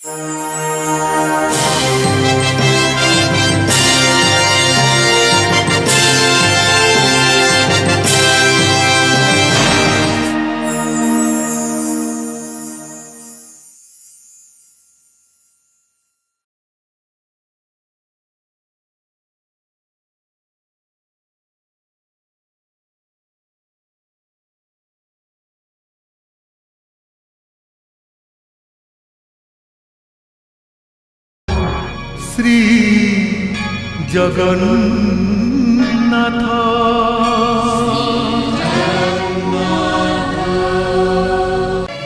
श्री जगन्नाथ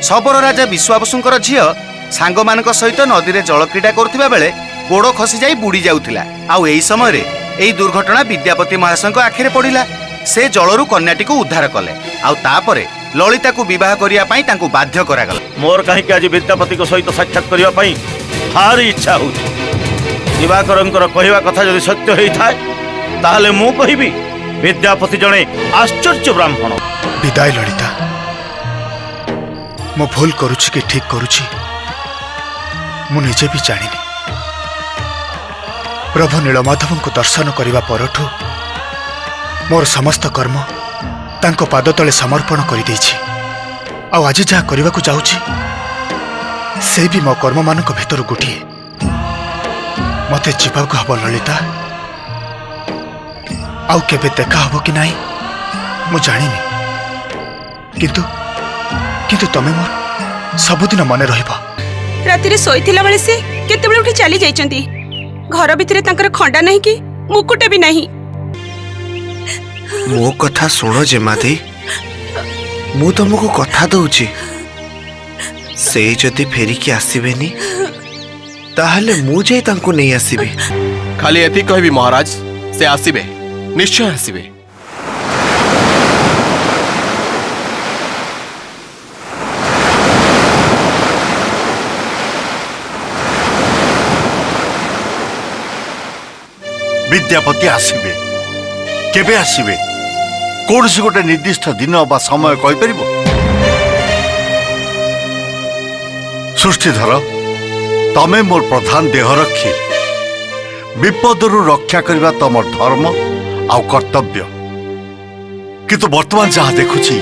शबर राजा विश्वावसुंकर झियो सांग मानक सहित नदी रे जल क्रीड़ा करुथिबा बेले गोड़ खसी जाई बुड़ी जाउथिला। आउ एही समय रे एही दुर्घटना विद्यापति महाशयଙ୍କ आखिरे पड़िला। से जलरू कन्याटी को उद्धार कले। आउ तापरे ललिता को विवाह करिया पई तांको बाध्य करागला। मोर काहे कि आज विद्यापति को सहित साक्षात करिया पई भारी इच्छा होउछि। दिवाकरंकर कहवा कथा जदि सत्य होई थाए ताहले मु कहिबी विद्यापति जणे आश्चर्य ब्राह्मण। विदाय ललिता, मो भूल करुछि कि ठीक करुछि मु निजे भी जानिनी। प्रभु नीलमाधव को दर्शन करिवा परठु मोर समस्त कर्म तांको पाद तले समर्पण करि दैछि। आ आज जहा करबा को जाउछि से भी मो कर्म मानक भितर गोटिए मते जीवाक हब ललिता। आउ केबे देखा हब कि नाही मु जानिनी, किंतु किंतु तमे मोर सबुदिन मने रहिबा। राति रे सोइथिला बेले से केते बेले उठी चली जाइचंती। घर भितरे तांकर खंडा नाही कि मुकुट भी नाही। मो कथा सुनो जेमादी, मु तुमको कथा दउछि से जदि फेरिकी आसीबेनी ताहले मु जाई तांको नहीं आसीबे। खाली एति कहबी महाराज, से आसीबे, निश्चय आसीबे। विद्यापति आसीबे, केबे आसीबे कौन सी गोटे निर्दिष्ट दिन बा समय कहि परिबो? सृष्टिधर, तमे मोर प्रधान देह रखी विपदरु रक्षा करबा तमर धर्म आउ कर्तव्य। किंतु वर्तमान जहा देखुछि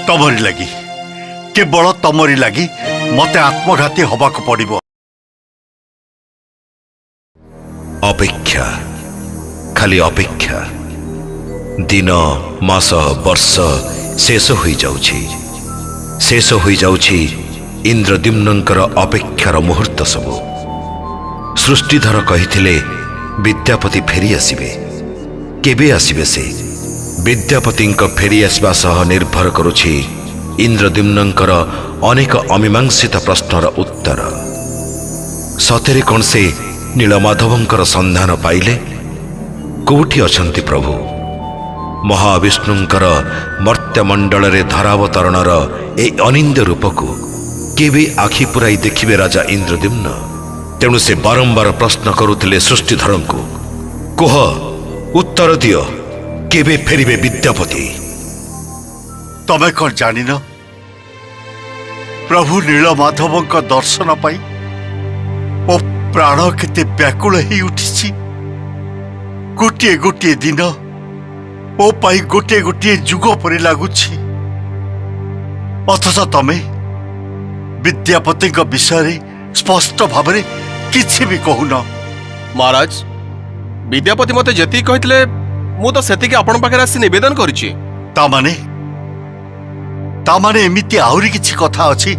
तमरी लगी, केवल तमरी लगी मते आत्मघाती हबाक पड़िबो। अपेक्षा, खाली अपेक्षा। दिन मास वर्ष शेष होई जाउछि इंद्रद्युम्नंकर अपेक्षार मुहूर्त सबु। सृष्टिधर कहिथिले विद्यापति फेरी आसिबे। केबे आसिबे से? विद्यापतिंक फेरी आसबा सह निर्भर करुछि इंद्रद्युम्नंकर अनेक अमीमांसित प्रश्नर उत्तर। सतेरे कौन से नीलमाधवंकर संधान पाइले? कोठी अछंती प्रभु? महाविष्णुंकर मर्त्यमंडल रे धरावतरणर ए अनिंद रूप को केबे आखि पुराई देखिबे राजा इंद्रद्युम्न? तेणु से बारंबार प्रश्न करुथिले सृष्टिधर को, कह उत्तर दियो, केबे फेरिबे विद्यापति? तमे कौन जानिन प्रभु नीलमाधवंक दर्शन पाई ओ प्राण केते व्याकुल ही उठिछि। गोटे गोटे दिन ओ पाई गोटे गोटे जुग परि लागुछि। अथच तमे विद्यापति विषय स्पष्ट भाव किछि भी कहून। महाराज, विद्यापति मते जति कहितले मु तो सेतिके आपण पाखरे आसी निवेदन करिछि। तामाने एमिति आउरी किछि कथा अछि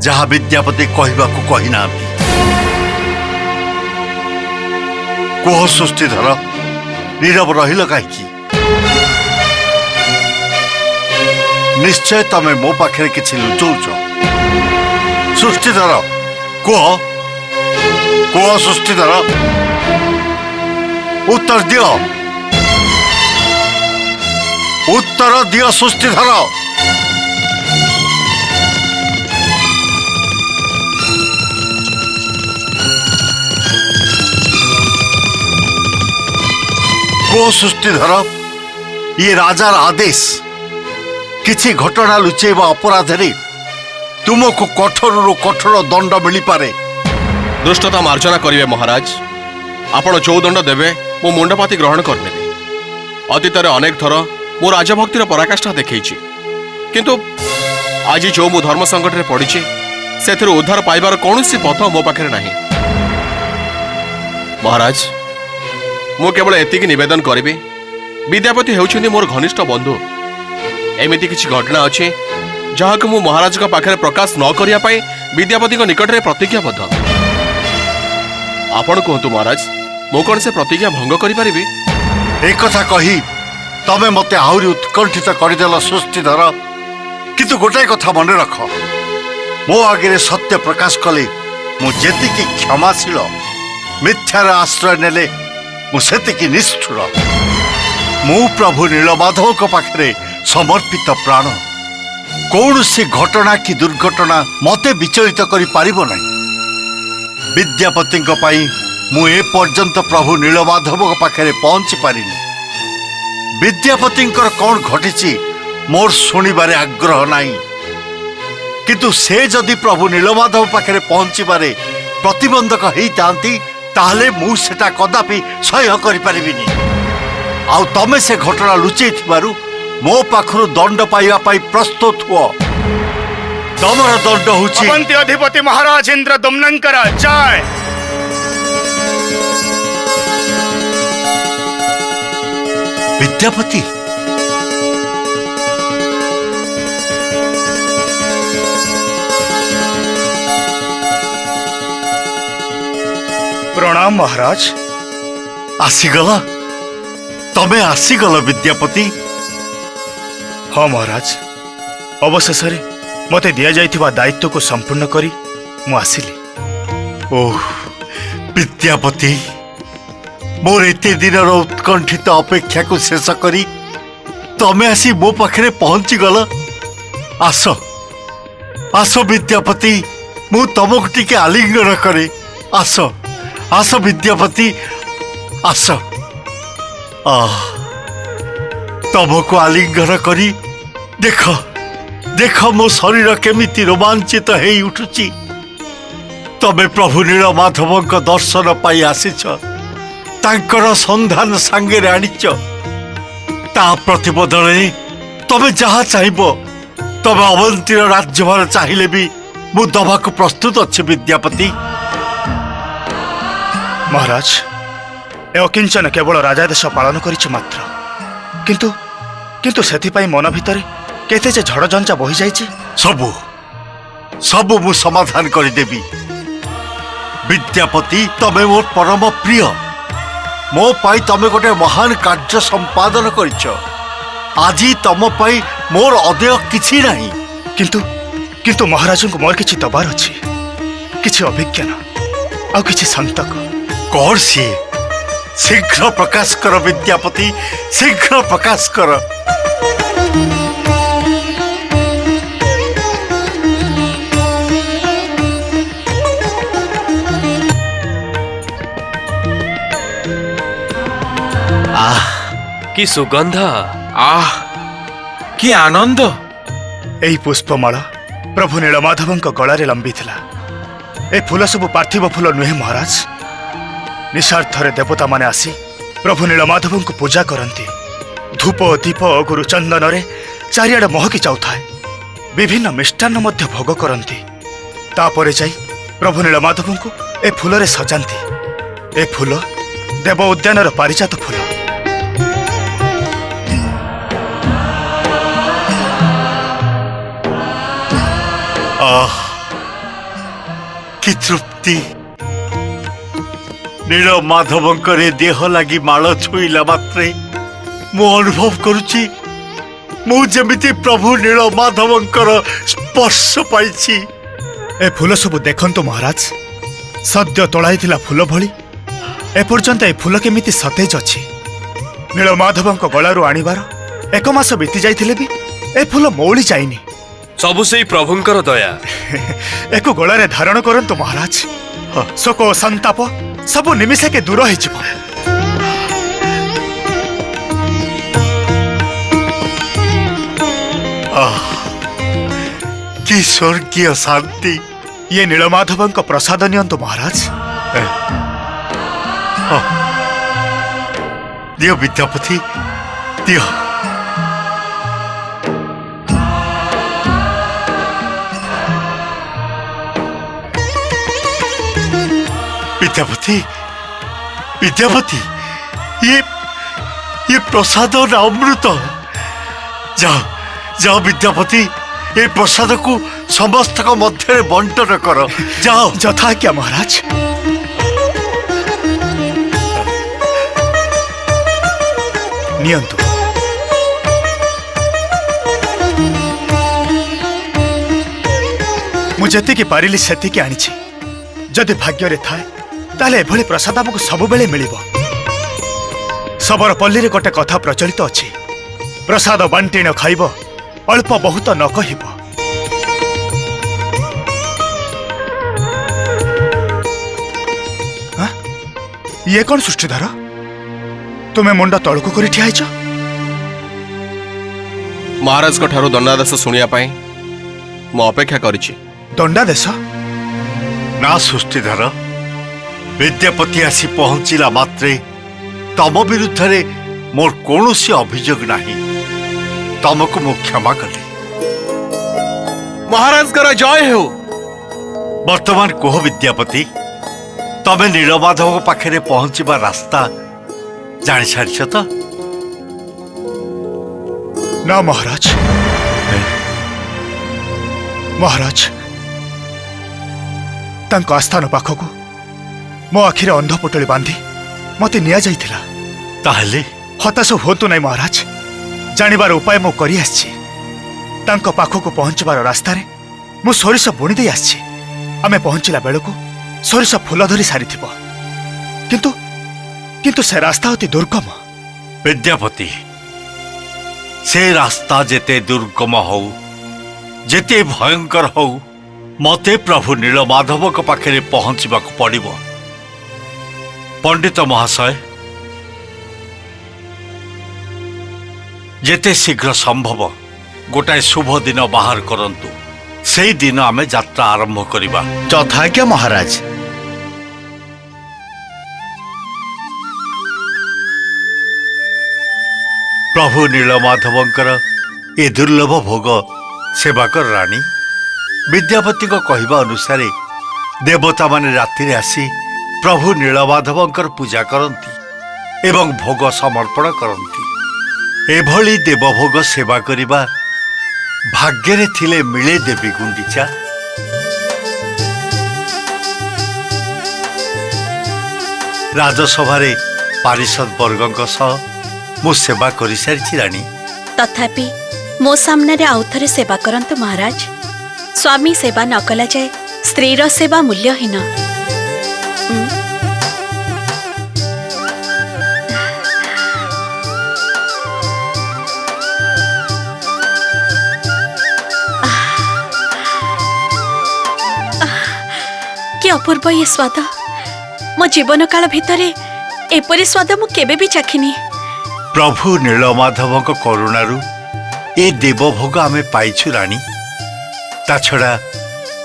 जहा विद्यापति कहबाकू कहि नांती। कोह सृष्टिधर, नीरव रहिल काहेकि? निश्चय तमे मो पाखरे किछि लुचौछ। सृष्टिधर कोह, कोह सृष्टिधर, उत्तर दियो, उत्तर दियो सृष्टिधर। को सृष्टिधर, ये राजार आदेश किछि घटना लुचेबा अपराध रे ତୁମକୁ କଠୋରରୁ କଠୋର ଦଣ୍ଡ ମିଳିପାରେ। ଦୁଷ୍ଟତା ମାର୍ଜନା କରିବେ ମହାରାଜ। ଆପଣ ଯୋଉ ଦଣ୍ଡ ଦେବେ ମୁଁ ମୁଣ୍ଡପାତି ଗ୍ରହଣ କରିନେବି। ଅତୀତରେ ଅନେକ ଥର ମୁଁ ରାଜଭକ୍ତିର ପରାକାଷ୍ଠା ଦେଖେଇଛି, କିନ୍ତୁ ଆଜି ଯୋଉ ମୁଁ ଧର୍ମ ସଂକଟରେ ପଡ଼ିଛି ସେଥିରୁ ଉଦ୍ଧାର ପାଇବାର କୌଣସି ପଥ ମୋ ପାଖରେ ନାହିଁ। ମହାରାଜ, ମୁଁ କେବଳ ଏତିକି ନିବେଦନ କରିବି, ବିଦ୍ୟାପତି ହେଉଛନ୍ତି ମୋର ଘନିଷ୍ଠ ବନ୍ଧୁ। ଏମିତି କିଛି ଘଟଣା ଅଛି ଯାହାକୁ ମୁଁ ମହାରାଜଙ୍କ ପାଖରେ ପ୍ରକାଶ ନ କରିବା ପାଇଁ ବିଦ୍ୟାପତିଙ୍କ ନିକଟରେ ପ୍ରତିଜ୍ଞାବଦ୍ଧ। ଆପଣ କୁହନ୍ତୁ ମହାରାଜ, ମୁଁ କଣ ସେ ପ୍ରତିଜ୍ଞା ଭଙ୍ଗ କରିପାରିବି? ଏକଥା କହି ତମେ ମତେ ଆହୁରି ଉତ୍କଣ୍ଠିତ କରିଦେଲ ସୃଷ୍ଟିଧର। କିନ୍ତୁ ଗୋଟାଏ କଥା ମନେ ରଖ, ମୋ ଆଗରେ ସତ୍ୟ ପ୍ରକାଶ କଲେ ମୁଁ ଯେତିକି କ୍ଷମାଶୀଳ, ମିଥ୍ୟାର ଆଶ୍ରୟ ନେଲେ ମୁଁ ସେତିକି ନିଷ୍ଠୁର। ମୁଁ ପ୍ରଭୁ ନୀଳମାଧବଙ୍କ ପାଖରେ ସମର୍ପିତ ପ୍ରାଣ। କୌଣସି ଘଟଣା କି ଦୁର୍ଘଟଣା ମତେ ବିଚଳିତ କରିପାରିବ ନାହିଁ। ବିଦ୍ୟାପତିଙ୍କ ପାଇଁ ମୁଁ ଏପର୍ଯ୍ୟନ୍ତ ପ୍ରଭୁ ନୀଳମାଧବଙ୍କ ପାଖରେ ପହଞ୍ଚି ପାରିନି। ବିଦ୍ୟାପତିଙ୍କର କ'ଣ ଘଟିଛି ମୋର ଶୁଣିବାରେ ଆଗ୍ରହ ନାହିଁ, କିନ୍ତୁ ସେ ଯଦି ପ୍ରଭୁ ନୀଳମାଧବ ପାଖରେ ପହଞ୍ଚିବାରେ ପ୍ରତିବନ୍ଧକ ହେଇଥାନ୍ତି ତାହେଲେ ମୁଁ ସେଟା କଦାପି ସହ୍ୟ କରିପାରିବିନି। ଆଉ ତମେ ସେ ଘଟଣା ଲୁଚେଇଥିବାରୁ ମୋ ପାଖରୁ ଦଣ୍ଡ ପାଇବା ପାଇଁ ପ୍ରସ୍ତୁତ ହୁଅ। ତମର ଦଣ୍ଡ ହେଉଛି ଅବନ୍ତୀ ଅଧିପତି ମହାରାଜ ଇନ୍ଦ୍ରଦମ୍ନଙ୍କର ଜୟ। ବିଦ୍ୟାପତି। ପ୍ରଣାମ ମହାରାଜ। ଆସିଗଲ, ତମେ ଆସିଗଲ ବିଦ୍ୟାପତି। ହଁ ମହାରାଜ, ଅବଶେଷରେ ମୋତେ ଦିଆଯାଇଥିବା ଦାୟିତ୍ୱକୁ ସମ୍ପୂର୍ଣ୍ଣ କରି ମୁଁ ଆସିଲି। ଓଃ ବିଦ୍ୟାପତି, ମୋର ଏତେ ଦିନର ଉତ୍କଣ୍ଠିତ ଅପେକ୍ଷାକୁ ଶେଷ କରି ତମେ ଆସି ମୋ ପାଖରେ ପହଞ୍ଚିଗଲ। ଆସ ଆସ ବିଦ୍ୟାପତି, ମୁଁ ତମକୁ ଟିକେ ଆଲିଙ୍ଗନ କରେ। ଆସ ଆସ ବିଦ୍ୟାପତି, ଆସ। ତମକୁ ଆଲିଙ୍ଗନ କରି ଦେଖ ଦେଖ ମୋ ଶରୀର କେମିତି ରୋମାଞ୍ଚିତ ହେଇ ଉଠୁଛି। ତମେ ପ୍ରଭୁ ନୀଳମାଧବଙ୍କ ଦର୍ଶନ ପାଇ ଆସିଛ, ତାଙ୍କର ସନ୍ଧାନ ସାଙ୍ଗରେ ଆଣିଛ। ତା ପ୍ରତିବଦଳରେ ତମେ ଯାହା ଚାହିଁବ, ତମେ ଅବନ୍ତୀର ରାଜ୍ୟଭାର ଚାହିଁଲେ ବି ମୁଁ ଦବାକୁ ପ୍ରସ୍ତୁତ ଅଛି ବିଦ୍ୟାପତି। ମହାରାଜ, ଏ ଅକିଞ୍ଚନ କେବଳ ରାଜାଦେଶ ପାଳନ କରିଛି ମାତ୍ର, କିନ୍ତୁ କିନ୍ତୁ ସେଥିପାଇଁ ମନ ଭିତରେ କେତେ ଯେ ଝଡ଼ଝଞ୍ଜା ବହିଯାଇଛି। ସବୁ ସବୁ ମୁଁ ସମାଧାନ କରିଦେବି। ବିଦ୍ୟାପତି, ତମେ ମୋର ପରମ ପ୍ରିୟ। ମୋ ପାଇଁ ତମେ ଗୋଟେ ମହାନ କାର୍ଯ୍ୟ ସମ୍ପାଦନ କରିଛ। ଆଜି ତମ ପାଇଁ ମୋର ଅଦେୟ କିଛି ନାହିଁ। କିନ୍ତୁ କିନ୍ତୁ ମହାରାଜଙ୍କୁ ମୋର କିଛି ଦବାର ଅଛି, କିଛି ଅଭିଜ୍ଞାନ ଆଉ କିଛି ସନ୍ତକ। କଣ ସିଏ? ଶୀଘ୍ର ପ୍ରକାଶ କର ବିଦ୍ୟାପତି, ଶୀଘ୍ର ପ୍ରକାଶ କର। କି ସୁଗନ୍ଧ! ଆଃ, କି ଆନନ୍ଦ! ଏହି ପୁଷ୍ପମାଳ ପ୍ରଭୁ ନୀଳମାଧବଙ୍କ ଗଳାରେ ଲମ୍ବିଥିଲା। ଏ ଫୁଲ ସବୁ ପାର୍ଥିବ ଫୁଲ ନୁହେଁ ମହାରାଜ। ନିଃସ୍ୱାର୍ଥରେ ଦେବତାମାନେ ଆସି ପ୍ରଭୁ ନୀଳମାଧବଙ୍କୁ ପୂଜା କରନ୍ତି। ଧୂପ ଦୀପ ଗୁରୁ ଚନ୍ଦନରେ ଚାରିଆଡ଼େ ମହକି ଯାଉଥାଏ। ବିଭିନ୍ନ ମିଷ୍ଟାନ୍ନ ମଧ୍ୟ ଭୋଗ କରନ୍ତି। ତାପରେ ଯାଇ ପ୍ରଭୁ ନୀଳମାଧବଙ୍କୁ ଏ ଫୁଲରେ ସଜାନ୍ତି। ଏ ଫୁଲ ଦେବ ଉଦ୍ୟାନର ପାରିଜାତ ଫୁଲ। କି ତୃପ୍ତି! ନୀଳମାଧବଙ୍କର ଦେହ ଲାଗି ମାଳ ଛୁଇଁଲା ମାତ୍ରେ ମୁଁ ଅନୁଭବ କରୁଛି ମୁଁ ଯେମିତି ପ୍ରଭୁ ନୀଳମାଧବଙ୍କର ସ୍ପର୍ଶ ପାଇଛି। ଏ ଫୁଲ ସବୁ ଦେଖନ୍ତୁ ମହାରାଜ, ସଦ୍ୟ ତୋଳାଇଥିଲା ଫୁଲ ଭଳି ଏପର୍ଯ୍ୟନ୍ତ ଏ ଫୁଲ କେମିତି ସତେଜ ଅଛି। ନୀଳମାଧବଙ୍କ ଗଳାରୁ ଆଣିବାର 1 ମାସ ବିତି ଯାଇଥିଲେ ବି ଏ ଫୁଲ ମଉଳି ଯାଇନି। ସବୁ ସେଇ ପ୍ରଭୁଙ୍କର ଦୟା। ଏକୁ ଗଳାରେ ଧାରଣ କରନ୍ତୁ ମହାରାଜ, ଶୋକ ଓ ସନ୍ତାପ ସବୁ ନିମିଷକେ ଦୂର ହେଇଯିବ। କି कि स्वर्गीय शांति। ये नीलमाधवଙ୍କ प्रसाद नियंतु महाराज। दियो विद्यापति दियो। विद्यापति विद्यापति ये प्रसाद और अमृत। जाओ जाओ विद्यापति, ये प्रसाद को समस्त को मध्य बंटन कर। जाओ। जथा क्या महाराज। नियंतु। मु जेतिकी पारिली सेतिकी आनिछि। जदि भाग्य रे थाए ताले एभली प्रसाद हमको सब बेले मिलिबो। सबर पल्ली रे गोटे कथा प्रचलित अछि, प्रसाद बांटी न खाइब, अल्प बहुत न कहिब। ये कौन सृष्टिधर, तुमे मुंड तळकु करी ठिया आइछ? महाराज को ठारो दंडादेश सुनिया पाई मु अपेक्षा करिछि। दंडादेश? ना सृष्टिधर, विद्यापति आसी पहुंचला मात्रे तम विरुद्ध रे मोर कौनसी अभियोग नहीं। तमको मु क्षमा कली। महाराज कर जय हो। वर्तमान कह विद्यापति, तमे नीलमाधव पाखे पहुंचवा रास्ता जानी सारिछ तो? ना महाराज। महाराज तांको आस्थान पाखकु मो आखिरे अंध पोटली बांधी मते निया जाइथिला। ताहले हताश होतु नहीं महाराज, जानिबार उपाय मो करी आछि। तांको पाखकु पहुंचबार रास्ता रे मो सोरिष बुणी दे आछि। आमे पहुंचला बेलकु सोरिष फूल धरी सारिथिबो, किंतु किंतु से रास्ता अति दुर्गम। विद्यापति, से रास्ता जेते दुर्गम हो, जेते भयंकर हो, मते प्रभु नीलमाधव को पाखे पहुंचवा पड़िबो। पंडित महाशय, जेते शीघ्र संभव गोटाए शुभ दिन बाहर करंतु। से दिन आमे यात्रा आरंभ करिबा। यथाज्ञा महाराज। प्रभु नीलमाधवंकर ए दुर्लभ भोग सेवाकर रानी विद्यापति को कहवा अनुसार देवता माने राति रे आसी प्रभु नीलमाधवंकर पूजा करती एवं भोग समर्पण करती। एभली देवभोग सेवा करिबा भाग्य रे थिले मिले देवी गुंडीचा। राजसभा रे पारिषद वर्गଙ୍କ सह मु सेवा करि सारिछि रानी। तथापि मो सामने रे आउथरे सेवा करंतु महाराज। स्वामी सेवा न कला जाए स्त्रीर सेवा मूल्यहीन। कि अपूर्व ये स्वाद, मो जीवन काल भितरे एपरी स्वाद मु केबे भी चाखिनी। प्रभु नीलमाधव करुणारू ए देवभोग आमे पाइछु रानी। ता छड़ा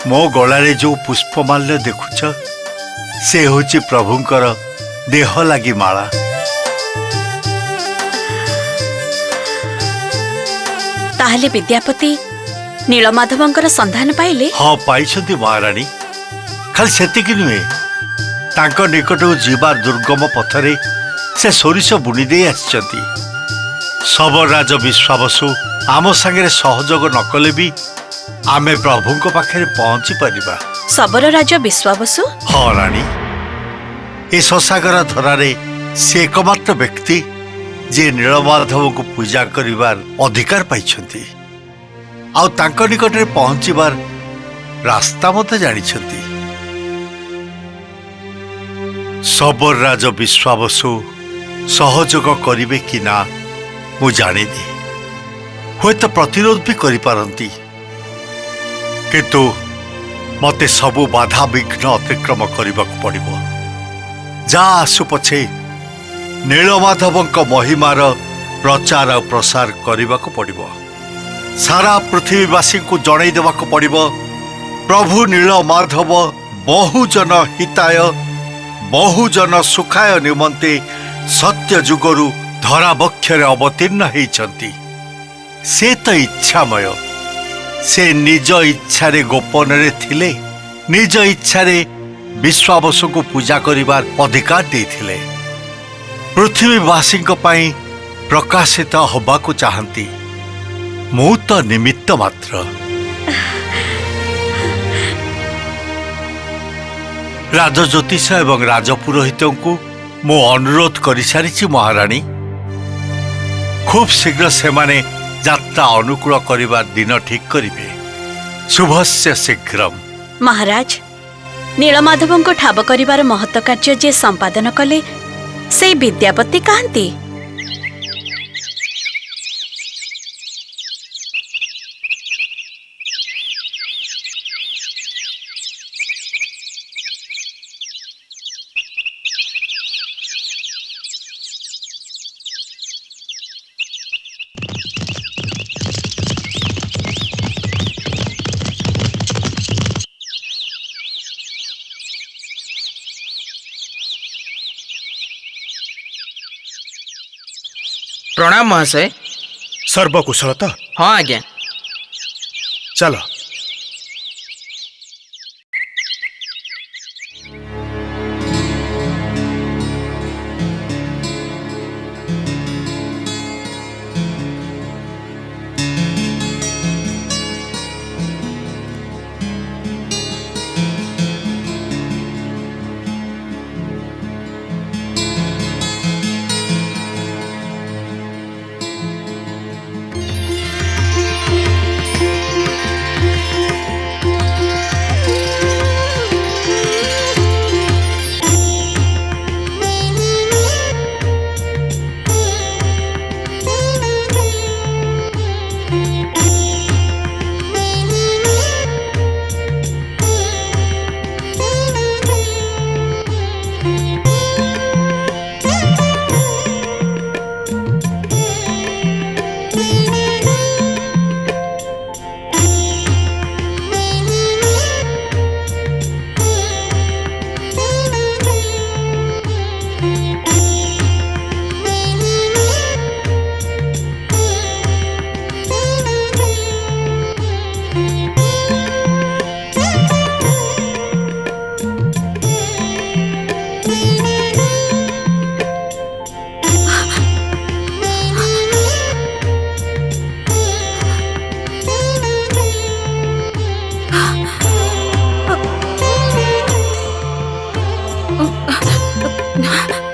मो गलारे जो पुष्पमाल्य देखुछ से होची प्रभुंकर देह लागी माला। ताहले विद्यापति नीलमाधवंकर संधान पाइले? हाँ पाइछंती महारानी। खाली सेतिकी नुहे, तांको निकटू जीवार दुर्गम पथरे से सोरिष बुणी दे आछंती। सब राज विश्वावसु आम संगे सहयोग न कले भी आमे प्रभुंको पाखे पहुंची परिबा। सबर राज विश्वावसु? हाँ रानी, ए शशागर धरारे से एकमात्र व्यक्ति जे नीलमाधव को पूजा करिवार अधिकार पाइछंती आउ तांको निकटरे पहुंचीबार रास्ता मते जानिछंती। सबर राज विश्वावसु सहयोग करिवे कि ना मु जानिनी। हुए तो प्रतिरोध भी करि पारंती, किंतु मते सबु बाधा विघ्न अतिक्रम करबाक पड़िबो। जा आसु पछे नीलमाधवंक महिमार प्रचार और प्रसार करबाक पड़िबो। सारा पृथ्वीवासी को जणई देवाक पड़िबो प्रभु नील माधव बहुजन हिताय बहुजन सुखाय निमंते सत्य जुगरु धराबक्षरे अवतीर्ण होइछंती। से तो इच्छामय, से निज इच्छारे गोपन रे थिले, निज इच्छारे विश्वावसु को पूजा करिबार अधिकार देथिले। पृथ्वीवासी पाई प्रकाशित होबाकू चाहती, मु तो निमित्त मात्र। राजज्योतिष एवं राजपुरोहित को मु अनुरोध कर सारी महाराणी। खूब शीघ्र से माने यात्रा अनुकूल करिबार दिन ठीक करिवे। शुभस्य शीघ्रम। महाराज, नीलमाधव को ठाब करिबार महत्त कार्य जे संपादन कले से विद्यापति कहती। प्रणाम महाशय। सर्वकुशल तो? हाँ आज्ञा। चलो।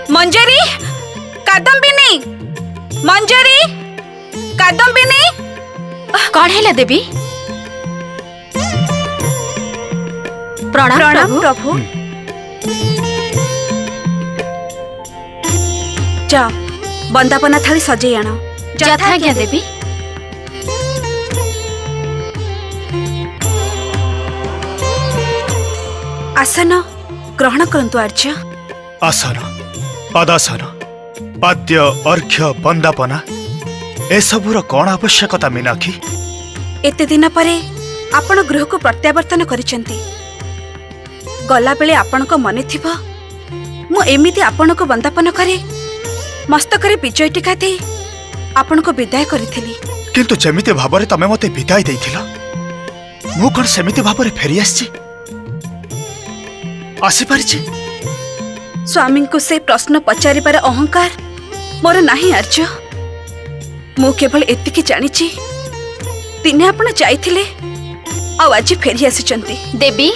मंजरी, कादम्बिनी, मंजरी, कादम्बिनी। कौन है देवी? प्रणाम प्रणाम प्रभु। जा बंदापना थाली सजे आण। यथाज्ञा देवी। आसन ग्रहण करंतु आर्य। आसन, पदासन, पाद्य, अर्घ्य, बंदापना एसबूर कौन आवश्यकता मीनाक्षी? एते दिन परे आपण गृह को प्रत्यावर्तन करिसेंती। गला बेले आपण को मने थिबो मु एमिति आपण को बंदापन करे मस्तकरे विजय टीका दे आपण को विदाय करिथिली। किंतु जेमिति भाबरे तमे मते विदाय देइथिला मु कोन सेमिति भाबरे फेरी आसी पारिछि? स्वामी को से प्रश्न पचारिबार अहंकार मोर नाही आर्य। मु केवल एतिकी जानिछि दिने आपण जाइथिले आ आज फेरी आसिचंती। देवी,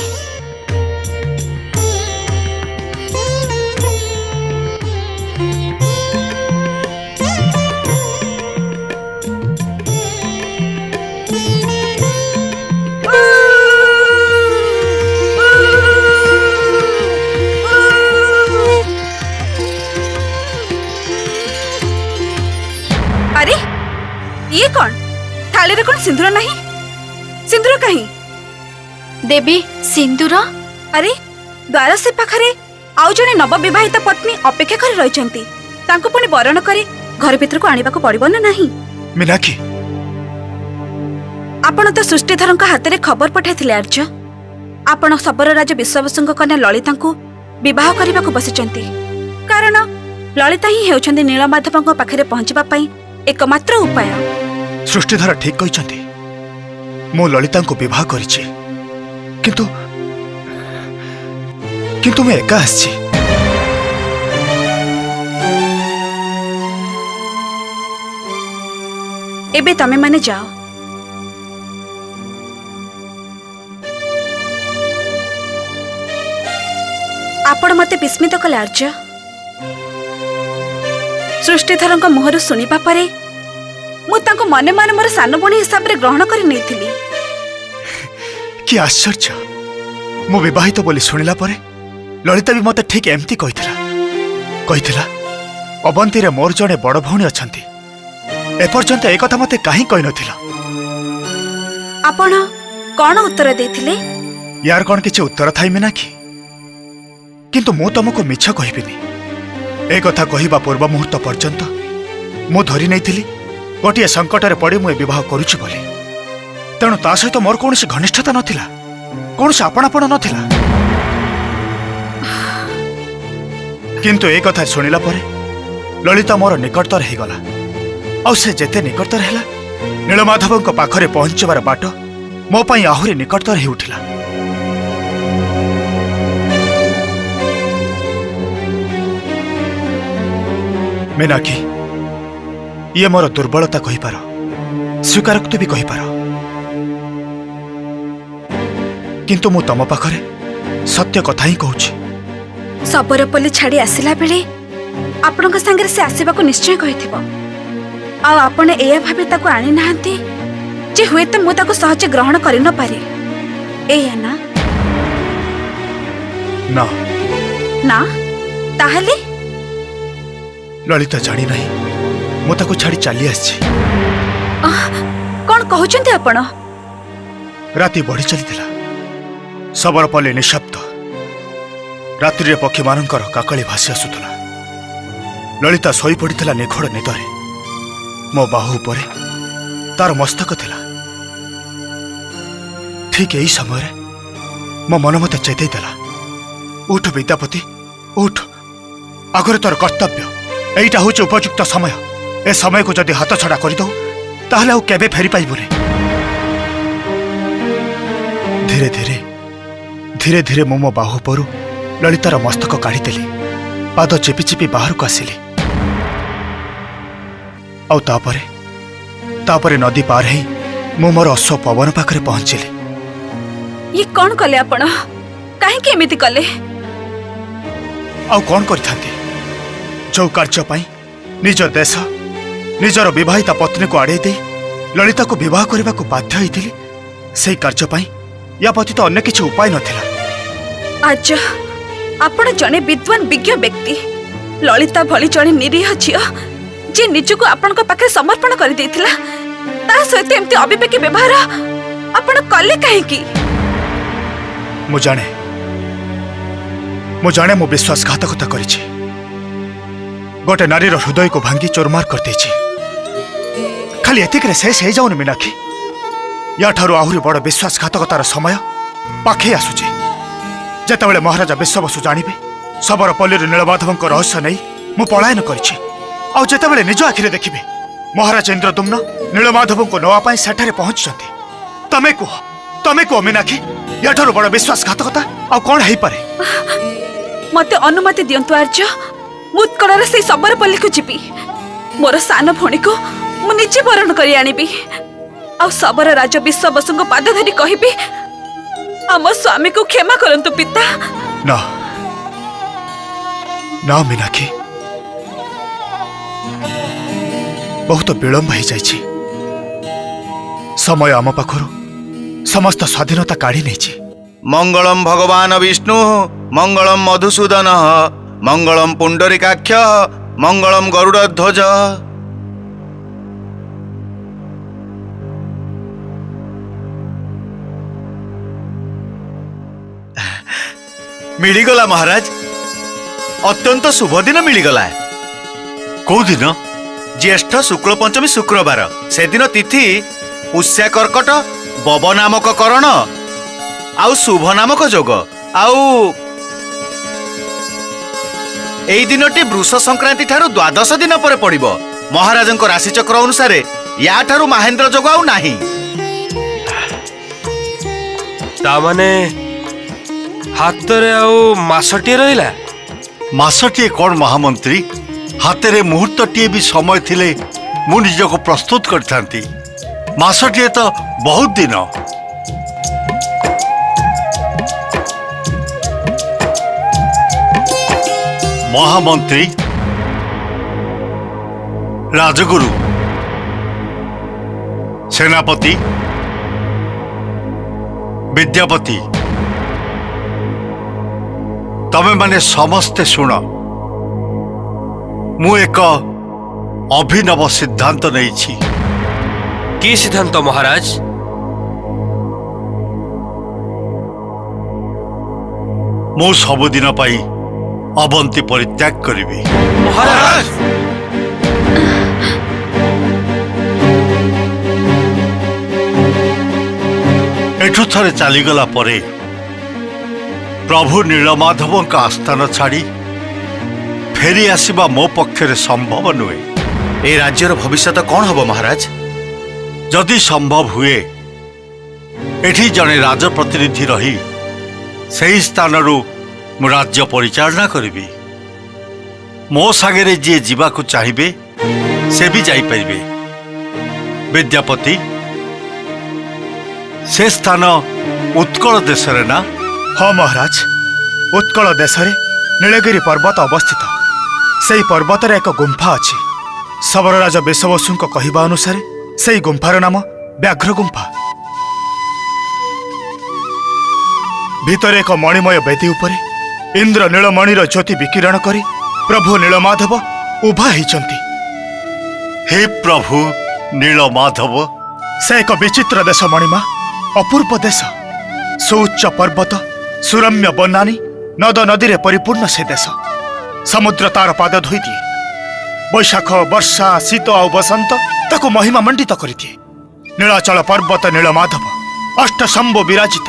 अरे ये कौन? थाली रे कौन सिंदूर नहीं? सिंदूर कहीं? देवी सिंदूर? अरे द्वार से पाखरे आउ जने नवविवाहित पत्नी अपेक्षा कर रहिचंती। तांको पुणी बरण करे घर भीतर को आनिबा को पड़िबो ना नहीं? मीनाक्षी, ଆପଣ ତ ସୃଷ୍ଟିଧରଙ୍କ ହାତରେ ଖବର ପଠାଇଥିଲେ ଆର୍ଯ୍ୟ। ଆପଣ ଶବର ରାଜ ବିଶ୍ୱବସୁଙ୍କ କନ୍ୟା ଲଳିତାଙ୍କୁ ବିବାହ କରିବାକୁ ବସିଛନ୍ତି, କାରଣ ଲଳିତା ହିଁ ହେଉଛନ୍ତି ନୀଳମାଧବଙ୍କ ପାଖରେ ପହଞ୍ଚିବା ପାଇଁ ଏକମାତ୍ର ଉପାୟ। ସୃଷ୍ଟିଧର ଠିକ କହିଛନ୍ତି, ମୁଁ ଲଳିତାଙ୍କୁ ବିବାହ କରିଛି, କିନ୍ତୁ କିନ୍ତୁ ମୁଁ ଏକା ଆସିଛି। ଏବେ ତମେ ମାନେ ଯାଅ। ଆପଣ ମତେ ବିସ୍ମିତ କଲେ ଆର୍ଯ୍ୟ। ସୃଷ୍ଟିଧରଙ୍କ ମୁହଁରୁ ଶୁଣିବା ପରେ ମୁଁ ତାଙ୍କୁ ମନେ ମନେ ମୋର ସାନ ଭଉଣୀ ହିସାବରେ ଗ୍ରହଣ କରି ନେଇଥିଲି। କି ଆଶ୍ଚର୍ଯ୍ୟ! ମୁଁ ବିବାହିତ ବୋଲି ଶୁଣିଲା ପରେ ଲଳିତା ବି ମତେ ଠିକ ଏମିତି କହିଥିଲା ଅବନ୍ତୀରେ ମୋର ଜଣେ ବଡ଼ ଭଉଣୀ ଅଛନ୍ତି। ଏପର୍ଯ୍ୟନ୍ତ ଏ କଥା ମତେ କାହିଁ କହିନଥିଲ? ଆପଣ କଣ ଉତ୍ତର ଦେଇଥିଲେ? ୟାର କଣ କିଛି ଉତ୍ତର ଥାଇ ମୀନାକ୍ଷୀ? କିନ୍ତୁ ମୁଁ ତମକୁ ମିଛ କହିବିନି। ଏ କଥା କହିବା ପୂର୍ବ ମୁହୂର୍ତ୍ତ ପର୍ଯ୍ୟନ୍ତ ମୁଁ ଧରି ନେଇଥିଲି ଗୋଟିଏ ସଙ୍କଟରେ ପଡ଼ି ମୁଁ ଏ ବିବାହ କରୁଛି ବୋଲି। ତେଣୁ ତା ସହିତ ମୋର କୌଣସି ଘନିଷ୍ଠତା ନଥିଲା, କୌଣସି ଆପଣାପଣ ନଥିଲା। କିନ୍ତୁ ଏ କଥା ଶୁଣିଲା ପରେ ଲଳିତା ମୋର ନିକଟତର ହେଇଗଲା। ଆଉ ସେ ଯେତେ ନିକଟତର ହେଲା, ନୀଳମାଧବଙ୍କ ପାଖରେ ପହଞ୍ଚିବାର ବାଟ ମୋ ପାଇଁ ଆହୁରି ନିକଟତର ହେଉଥିଲା। ମୀନାକ୍ଷୀ, ଇଏ ମୋର ଦୁର୍ବଳତା କହିପାର, ସ୍ୱୀକାରୋକ୍ତି ବି କହିପାର, କିନ୍ତୁ ମୁଁ ତମ ପାଖରେ ସତ୍ୟ କଥା ହିଁ କହୁଛି। ଶବରପଲ୍ଲୀ ଛାଡ଼ି ଆସିଲା ବେଳେ ଆପଣଙ୍କ ସାଙ୍ଗରେ ସେ ଆସିବାକୁ ନିଶ୍ଚୟ କହିଥିବ। ଆଉ ଆପଣ ଏଇଆ ଭାବି ତାକୁ ଆଣି ନାହାନ୍ତି ଯେ ହୁଏତ ମୁଁ ତାକୁ ସହଜେ ଗ୍ରହଣ କରିନପାରେ, ଏଇଆ ନା? ନା। ନା? ତାହେଲେ ଲଳିତା ଜାଣି ନାହିଁ ମୁଁ ତାକୁ ଛାଡ଼ି ଚାଲି ଆସିଛି। କଣ କହୁଛନ୍ତି ଆପଣ? ରାତି ବଢି ଚାଲିଥିଲା। ଶବରପଲ୍ଲୀ ନିଃଶବ୍ଦ। ରାତ୍ରିରେ ପକ୍ଷୀମାନଙ୍କର କାକଳି ଭାସି ଆସୁଥିଲା। ଲଳିତା ଶୋଇପଡ଼ିଥିଲା ନିଘୋଡ଼ ନିଦରେ। ମୋ ବାହୁ ଉପରେ ତାର ମସ୍ତକ ଥିଲା। ଠିକ୍ ଏହି ସମୟରେ ମୋ ମନ ମତେ ଚେତେଇ ଦେଲା, ଉଠ ବିଦ୍ୟାପତି, ଉଠ। ଆଗରେ ତୋର କର୍ତ୍ତବ୍ୟ। ଏଇଟା ହେଉଛି ଉପଯୁକ୍ତ ସମୟ। ଏ ସମୟକୁ ଯଦି ହାତଛଡ଼ା କରିଦେଉ ତାହେଲେ ଆଉ କେବେ ଫେରି ପାଇବୁନି। ଧୀରେ ଧୀରେ ଧୀରେ ଧୀରେ ମୁଁ ମୋ ବାହୁ ଉପରୁ ଲଳିତାର ମସ୍ତକ କାଢ଼ିଦେଲି। ପାଦ ଚିପି ଚିପି ବାହାରକୁ ଆସିଲି। ଆଉ ତାପରେ ନଦୀ ପାର ହେଇ ମୁଁ ମୋର ଅଶ୍ଵ ପବନ ପାଖରେ ପହଞ୍ଚିଲି। ଇଏ କଣ କଲେ ଆପଣ? କାହିଁକି ଏମିତି କଲେ? ଆଉ କଣ କରିଥାନ୍ତି? ଯୋଉ କାର୍ଯ୍ୟ ପାଇଁ ନିଜ ଦେଶ, ନିଜର ବିବାହିତା ପତ୍ନୀକୁ ଆଡ଼େଇ ଦେଇ ଲଳିତାକୁ ବିବାହ କରିବାକୁ ବାଧ୍ୟ ହେଇଥିଲି, ସେଇ କାର୍ଯ୍ୟ ପାଇଁ ୟା ବ୍ୟତୀତ ଅନ୍ୟ କିଛି ଉପାୟ ନଥିଲା। ଆର୍ଯ୍ୟ, ଆପଣ ଜଣେ ବିଦ୍ୱାନ ବିଜ୍ଞ ବ୍ୟକ୍ତି। ଲଳିତା ଭଳି ଜଣେ ନିରୀହ ଝିଅ ଯେ ନିଜକୁ ଆପଣଙ୍କ ପାଖରେ ସମର୍ପଣ କରିଦେଇଥିଲା, ତା ସହିତ ଏମିତି ଅବିବେକୀ ବ୍ୟବହାର ଆପଣ କଲେ କାହିଁକି? ମୁଁ ଜାଣେ ମୁଁ ବିଶ୍ୱାସଘାତକତା କରିଛି। ଗୋଟେ ନାରୀର ହୃଦୟକୁ ଭାଙ୍ଗି ଚୋରମାର କରିଦେଇଛି। ଖାଲି ଏତିକିରେ ଶେଷ ହେଇଯାଉନି ମୀନାକ୍ଷୀ। ୟାଠାରୁ ଆହୁରି ବଡ଼ ବିଶ୍ୱାସଘାତକତାର ସମୟ ପାଖେଇ ଆସୁଛି। ଯେତେବେଳେ ମହାରାଜା ବିଶ୍ୱବସୁ ଜାଣିବେ ଶବରପଲ୍ଲୀରୁ ନୀଳମାଧବଙ୍କ ରହସ୍ୟ ନେଇ ମୁଁ ପଳାୟନ କରିଛି, ଆଉ ଯେତେବେଳେ ନିଜ ଆଖିରେ ଦେଖିବେ ମହାରାଜା ଇନ୍ଦ୍ରଦୁମ୍ନ ନୀଳମାଧବଙ୍କୁ ନେବା ପାଇଁ ସେଠାରେ ପହଞ୍ଚିଛନ୍ତି, ତମେ କୁହ ମୀନାକ୍ଷୀ, ୟାଠାରୁ ବଡ଼ ବିଶ୍ୱାସଘାତକତା ଆଉ କଣ ହେଇପାରେ? ମତେ ଅନୁମତି ଦିଅନ୍ତୁ ଆର୍ଯ୍ୟ। ମୁଁ ଉତ୍କଳର ସେଇ ଶବରପଲ୍ଲୀକୁ ଯିବି। ମୋର ସାନ ଭଉଣୀକୁ ମୁଁ ନିଜେ ବରଣ କରି ଆଣିବି। ଆଉ ଶବର ରାଜ ବିଶ୍ୱବସୁଙ୍କ ପାଦ ଧରି କହିବି, ଆମ ସ୍ୱାମୀକୁ କ୍ଷମା କରନ୍ତୁ ପିତା। ନା ନା ମୀନାକ୍ଷୀ, ବହୁତ ବିଳମ୍ବ ହେଇଯାଇଛି। ସମୟ ଆମ ପାଖରୁ ସମସ୍ତ ସ୍ୱାଧୀନତା କାଢ଼ି ନେଇଛି। ମଙ୍ଗଳମ୍ ଭଗବାନ ବିଷ୍ଣୁ, ମଙ୍ଗଳମ୍ ମଧୁସୂଦନ, ମଙ୍ଗଳମ୍ ପୁଣ୍ଡରୀକାକ୍ଷ, ମଙ୍ଗଳମ୍ ଗରୁଡ଼ଧ୍ୱଜ। ମିଳିଗଲା ମହାରାଜ, ଅତ୍ୟନ୍ତ ଶୁଭ ଦିନ ମିଳିଗଲା। କୋଉ ଦିନ? ଜ୍ୟେଷ୍ଠ ଶୁକ୍ଳ ପଞ୍ଚମୀ ଶୁକ୍ରବାର। ସେଦିନ ତିଥି ପୁଷ୍ୟା କର୍କଟ, ବବ ନାମକ କରଣ ଆଉ ଶୁଭ ନାମକ ଯୋଗ। ଆଉ ଏଇ ଦିନଟି ବୃଷ ସଂକ୍ରାନ୍ତି ଠାରୁ 12 ଦିନ ପରେ ପଡ଼ିବ। ମହାରାଜଙ୍କ ରାଶିଚକ୍ର ଅନୁସାରେ ୟାଠାରୁ ମାହେନ୍ଦ୍ର ଯୋଗ ଆଉ ନାହିଁ। ତାମାନେ ହାତରେ ଆଉ ମାସଟିଏ ରହିଲା। ମାସଟିଏ କ'ଣ ମହାମନ୍ତ୍ରୀ, ହାତରେ ମୁହୂର୍ତ୍ତଟିଏ ବି ସମୟ ଥିଲେ ମୁଁ ନିଜକୁ ପ୍ରସ୍ତୁତ କରିଥାନ୍ତି। ମାସଟିଏ ତ ବହୁତ ଦିନ। ମହାମନ୍ତ୍ରୀ, ରାଜଗୁରୁ, ସେନାପତି, ବିଦ୍ୟାପତି, ତମେମାନେ ସମସ୍ତେ ଶୁଣ। ମୁଁ ଏକ ଅଭିନବ ସିଦ୍ଧାନ୍ତ ନେଇଛି। କି ସିଦ୍ଧାନ୍ତ ମହାରାଜ? ମୁଁ ସବୁଦିନ ପାଇଁ ଅବନ୍ତୀ ପରିତ୍ୟାଗ କରିବି। ମହାରାଜ ଏଠୁ ଥରେ ଚାଲିଗଲା ପରେ ପ୍ରଭୁ ନୀଳମାଧବଙ୍କ ଆସ୍ଥାନ ଛାଡ଼ି ଫେରି ଆସିବା ମୋ ପକ୍ଷରେ ସମ୍ଭବ ନୁହେଁ। ଏ ରାଜ୍ୟର ଭବିଷ୍ୟତ କ'ଣ ହବ ମହାରାଜ? ଯଦି ସମ୍ଭବ ହୁଏ ଏଠି ଜଣେ ରାଜପ୍ରତିନିଧି ରହି ସେହି ସ୍ଥାନରୁ ମୁଁ ରାଜ୍ୟ ପରିଚାଳନା କରିବି। ମୋ ସାଙ୍ଗରେ ଯିଏ ଯିବାକୁ ଚାହିଁବେ ସେ ବି ଯାଇପାରିବେ। ବିଦ୍ୟାପତି, ସେ ସ୍ଥାନ ଉତ୍କଳ ଦେଶରେ ନା? ହଁ ମହାରାଜ, ଉତ୍କଳ ଦେଶରେ ନୀଳଗିରି ପର୍ବତ ଅବସ୍ଥିତ। ସେହି ପର୍ବତରେ ଏକ ଗୁମ୍ଫା ଅଛି। ଶବରରାଜ ବେଶବସୁଙ୍କ କହିବା ଅନୁସାରେ ସେହି ଗୁମ୍ଫାର ନାମ ବ୍ୟାଘ୍ର ଗୁମ୍ଫା। ଭିତରେ ଏକ ମଣିମୟ ବେଦୀ ଉପରେ ଇନ୍ଦ୍ର ନୀଳମଣିର ଜ୍ୟୋତି ବିକିରଣ କରି ପ୍ରଭୁ ନୀଳମାଧବ ଉଭା ହେଇଛନ୍ତି। ହେ ପ୍ରଭୁ ନୀଳମାଧବ, ସେ ଏକ ବିଚିତ୍ର ଦେଶ ମଣିମା, ଅପୂର୍ବ ଦେଶ। ସୁଉଚ୍ଚ ପର୍ବତ, ସୁରମ୍ୟ ବନାନୀ, ନଦ ନଦୀରେ ପରିପୂର୍ଣ୍ଣ ସେ ଦେଶ। ସମୁଦ୍ର ତାର ପାଦ ଧୋଇଦିଏ। ବୈଶାଖ, ବର୍ଷା, ଶୀତ ଆଉ ବସନ୍ତ ତାକୁ ମହିମା ମଣ୍ଡିତ କରିଦିଏ। ନୀଳାଚଳ ପର୍ବତ ନୀଳମାଧବ, ଅଷ୍ଟଶମ୍ଭୁ ବିରାଜିତ।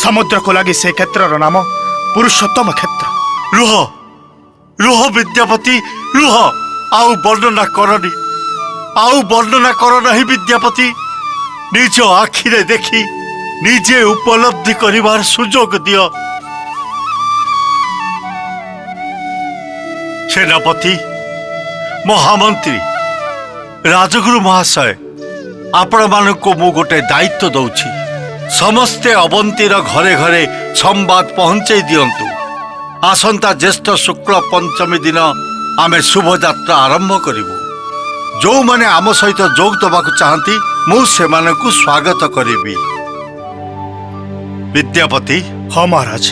ସମୁଦ୍ରକୁ ଲାଗି ସେ କ୍ଷେତ୍ରର ନାମ ପୁରୁଷୋତ୍ତମ କ୍ଷେତ୍ର। ରୁହ ରୁହ ବିଦ୍ୟାପତି, ରୁହ। ଆଉ ବର୍ଣ୍ଣନା କରନି, ଆଉ ବର୍ଣ୍ଣନା କର ନାହିଁ ବିଦ୍ୟାପତି। ନିଜ ଆଖିରେ ଦେଖି ନିଜେ ଉପଲବ୍ଧି କରିବାର ସୁଯୋଗ ଦିଅ। ସେନାପତି, ମହାମନ୍ତ୍ରୀ, ରାଜଗୁରୁ ମହାଶୟ, ଆପଣମାନଙ୍କୁ ମୁଁ ଗୋଟେ ଦାୟିତ୍ୱ ଦଉଛି। ସମସ୍ତେ ଅବନ୍ତୀର ଘରେ ଘରେ ସମ୍ବାଦ ପହଞ୍ଚାଇ ଦିଅନ୍ତୁ। ଆସନ୍ତା ଜ୍ୟେଷ୍ଠ ଶୁକ୍ଳ ପଞ୍ଚମୀ ଦିନ ଆମେ ଶୁଭଯାତ୍ରା ଆରମ୍ଭ କରିବୁ। ଯେଉଁମାନେ ଆମ ସହିତ ଯୋଗ ଦେବାକୁ ଚାହାନ୍ତି ମୁଁ ସେମାନଙ୍କୁ ସ୍ୱାଗତ କରିବି। ବିଦ୍ୟାପତି, ହଁ ମହାରାଜ।